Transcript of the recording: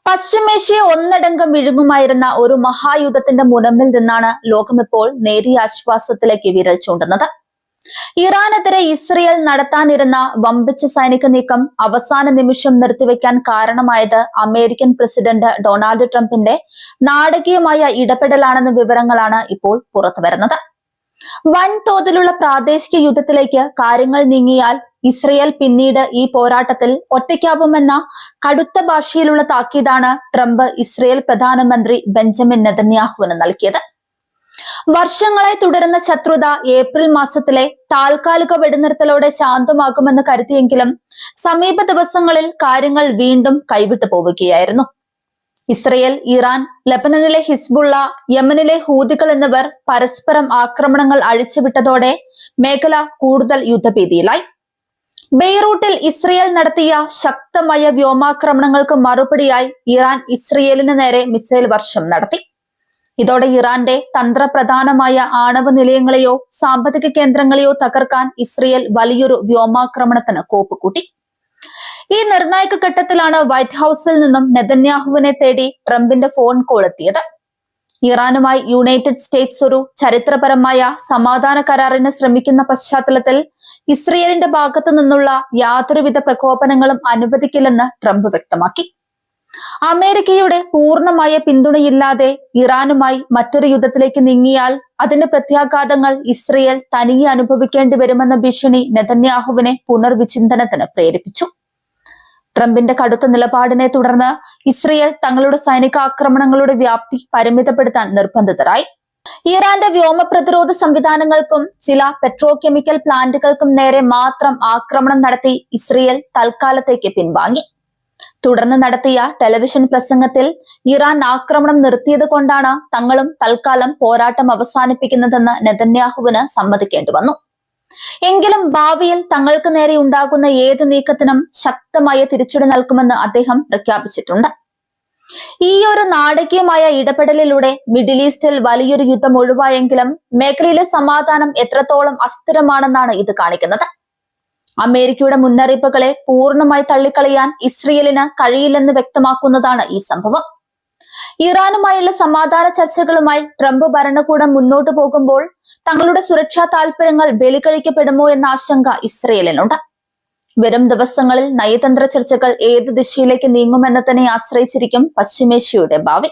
പശ്ചിമേഷ്യയെ ഒന്നടങ്കം വിഴുങ്ങുമായിരുന്ന ഒരു മഹായുദ്ധത്തിന്റെ മുനമ്പിൽ നിന്നാണ് ലോകമിപ്പോൾ നേരിയ ആശ്വാസത്തിലേക്ക് വിരൽ ചൂണ്ടുന്നത്. ഇറാനെതിരെ ഇസ്രയേൽ നടത്താനിരുന്ന വമ്പിച്ച സൈനിക നീക്കം അവസാന നിമിഷം നിർത്തിവെക്കാൻ കാരണമായത് അമേരിക്കൻ പ്രസിഡന്റ് ഡൊണാൾഡ് ട്രംപിന്റെ നാടകീയമായ ഇടപെടലാണെന്ന വിവരങ്ങളാണ് ഇപ്പോൾ പുറത്തുവരുന്നത്. വൻതോതിലുള്ള പ്രാദേശിക യുദ്ധത്തിലേക്ക് കാര്യങ്ങൾ നീങ്ങിയാൽ ഇസ്രയേൽ പിന്നീട് ഈ പോരാട്ടത്തിൽ ഒറ്റയ്ക്കാവുമെന്ന കടുത്ത ഭാഷയിലുള്ള താക്കീതാണ് ട്രംപ് ഇസ്രയേൽ പ്രധാനമന്ത്രി ബെഞ്ചമിൻ നെതന്യാഹുവിന് നൽകിയത്. വർഷങ്ങളായി തുടരുന്ന ശത്രുത ഏപ്രിൽ മാസത്തിലെ താൽക്കാലിക വെടിനിർത്തലോടെ ശാന്തമാകുമെന്ന് കരുതിയെങ്കിലും സമീപ ദിവസങ്ങളിൽ കാര്യങ്ങൾ വീണ്ടും കൈവിട്ടു പോവുകയായിരുന്നു. ഇസ്രയേൽ, ഇറാൻ, ലെബനനിലെ ഹിസ്ബുള്ള, യമനിലെ ഹൂതികൾ എന്നിവർ പരസ്പരം ആക്രമണങ്ങൾ അഴിച്ചുവിട്ടതോടെ മേഖല കൂടുതൽ യുദ്ധഭീതിയിലായി. ബെയ്റൂട്ടിൽ ഇസ്രയേൽ നടത്തിയ ശക്തമായ വ്യോമാക്രമണങ്ങൾക്ക് മറുപടിയായി ഇറാൻ ഇസ്രയേലിന് നേരെ മിസൈൽ വർഷം നടത്തി. ഇതോടെ ഇറാന്റെ തന്ത്രപ്രധാനമായ ആണവ നിലയങ്ങളെയോ സാമ്പത്തിക കേന്ദ്രങ്ങളെയോ തകർക്കാൻ ഇസ്രയേൽ വലിയൊരു വ്യോമാക്രമണത്തിന് കോപ്പുകൂട്ടി. ഈ നിർണായക ഘട്ടത്തിലാണ് വൈറ്റ് ഹൌസിൽ നിന്നും നെതന്യാഹുവിനെ തേടി ട്രംപിന്റെ ഫോൺ കോൾ എത്തിയത്. ഇറാനുമായി യുണൈറ്റഡ് സ്റ്റേറ്റ്സ് ഒരു ചരിത്രപരമായ സമാധാന കരാറിന് ശ്രമിക്കുന്ന പശ്ചാത്തലത്തിൽ ഇസ്രയേലിന്റെ ഭാഗത്തു നിന്നുള്ള യാതൊരുവിധ പ്രകോപനങ്ങളും അനുവദിക്കില്ലെന്ന് ട്രംപ് വ്യക്തമാക്കി. അമേരിക്കയുടെ പൂർണ്ണമായ പിന്തുണയില്ലാതെ ഇറാനുമായി മറ്റൊരു യുദ്ധത്തിലേക്ക് നീങ്ങിയാൽ അതിന്റെ പ്രത്യാഘാതങ്ങൾ ഇസ്രയേൽ തനിയെ അനുഭവിക്കേണ്ടി വരുമെന്ന ഭീഷണി നെതന്യാഹുവിനെ പുനർവിചിന്തനത്തിന് പ്രേരിപ്പിച്ചു. ട്രംപിന്റെ കടുത്ത നിലപാടിനെ തുടർന്ന് ഇസ്രയേൽ തങ്ങളുടെ സൈനികാക്രമണങ്ങളുടെ വ്യാപ്തി പരിമിതപ്പെടുത്താൻ നിർബന്ധിതരായി. ഇറാന്റെ വ്യോമ പ്രതിരോധ സംവിധാനങ്ങൾക്കും ചില പെട്രോ കെമിക്കൽ പ്ലാന്റുകൾക്കും നേരെ മാത്രം ആക്രമണം നടത്തി ഇസ്രയേൽ തൽക്കാലത്തേക്ക് പിൻവാങ്ങി. തുടർന്ന് നടത്തിയ ടെലിവിഷൻ പ്രസംഗത്തിൽ ഇറാൻ ആക്രമണം നിർത്തിയത് കൊണ്ടാണ് തങ്ങളും തൽക്കാലം പോരാട്ടം അവസാനിപ്പിക്കുന്നതെന്ന് നെതന്യാഹുവിന് സമ്മതിക്കേണ്ടി വന്നു. എങ്കിലും ഭാവിയിൽ തങ്ങൾക്ക് നേരെ ഉണ്ടാകുന്ന ഏത് നീക്കത്തിനും ശക്തമായ തിരിച്ചടി നൽകുമെന്ന് അദ്ദേഹം പ്രഖ്യാപിച്ചിട്ടുണ്ട്. ഈ ഒരു നാടകീയമായ ഇടപെടലിലൂടെ മിഡിൽ ഈസ്റ്റിൽ വലിയൊരു യുദ്ധം ഒഴിവായെങ്കിലും മേഖലയിലെ സമാധാനം എത്രത്തോളം അസ്ഥിരമാണെന്നാണ് ഇത് കാണിക്കുന്നത്. അമേരിക്കയുടെ മുന്നറിയിപ്പുകളെ പൂർണ്ണമായി തള്ളിക്കളയാൻ ഇസ്രയേലിന് കഴിയില്ലെന്ന് വ്യക്തമാക്കുന്നതാണ് ഈ സംഭവം. ഇറാനുമായുള്ള സമാധാന ചർച്ചകളുമായി ട്രംപ് ഭരണകൂടം മുന്നോട്ടു പോകുമ്പോൾ തങ്ങളുടെ സുരക്ഷാ താൽപര്യങ്ങൾ ബലികഴിക്കപ്പെടുമോ എന്ന ആശങ്ക ഇസ്രയേലിനുണ്ട്. വരും ദിവസങ്ങളിൽ നയതന്ത്ര ചർച്ചകൾ ഏത് ദിശയിലേക്ക് നീങ്ങുമെന്നതിനെ ആശ്രയിച്ചിരിക്കും പശ്ചിമേഷ്യയുടെ ഭാവി.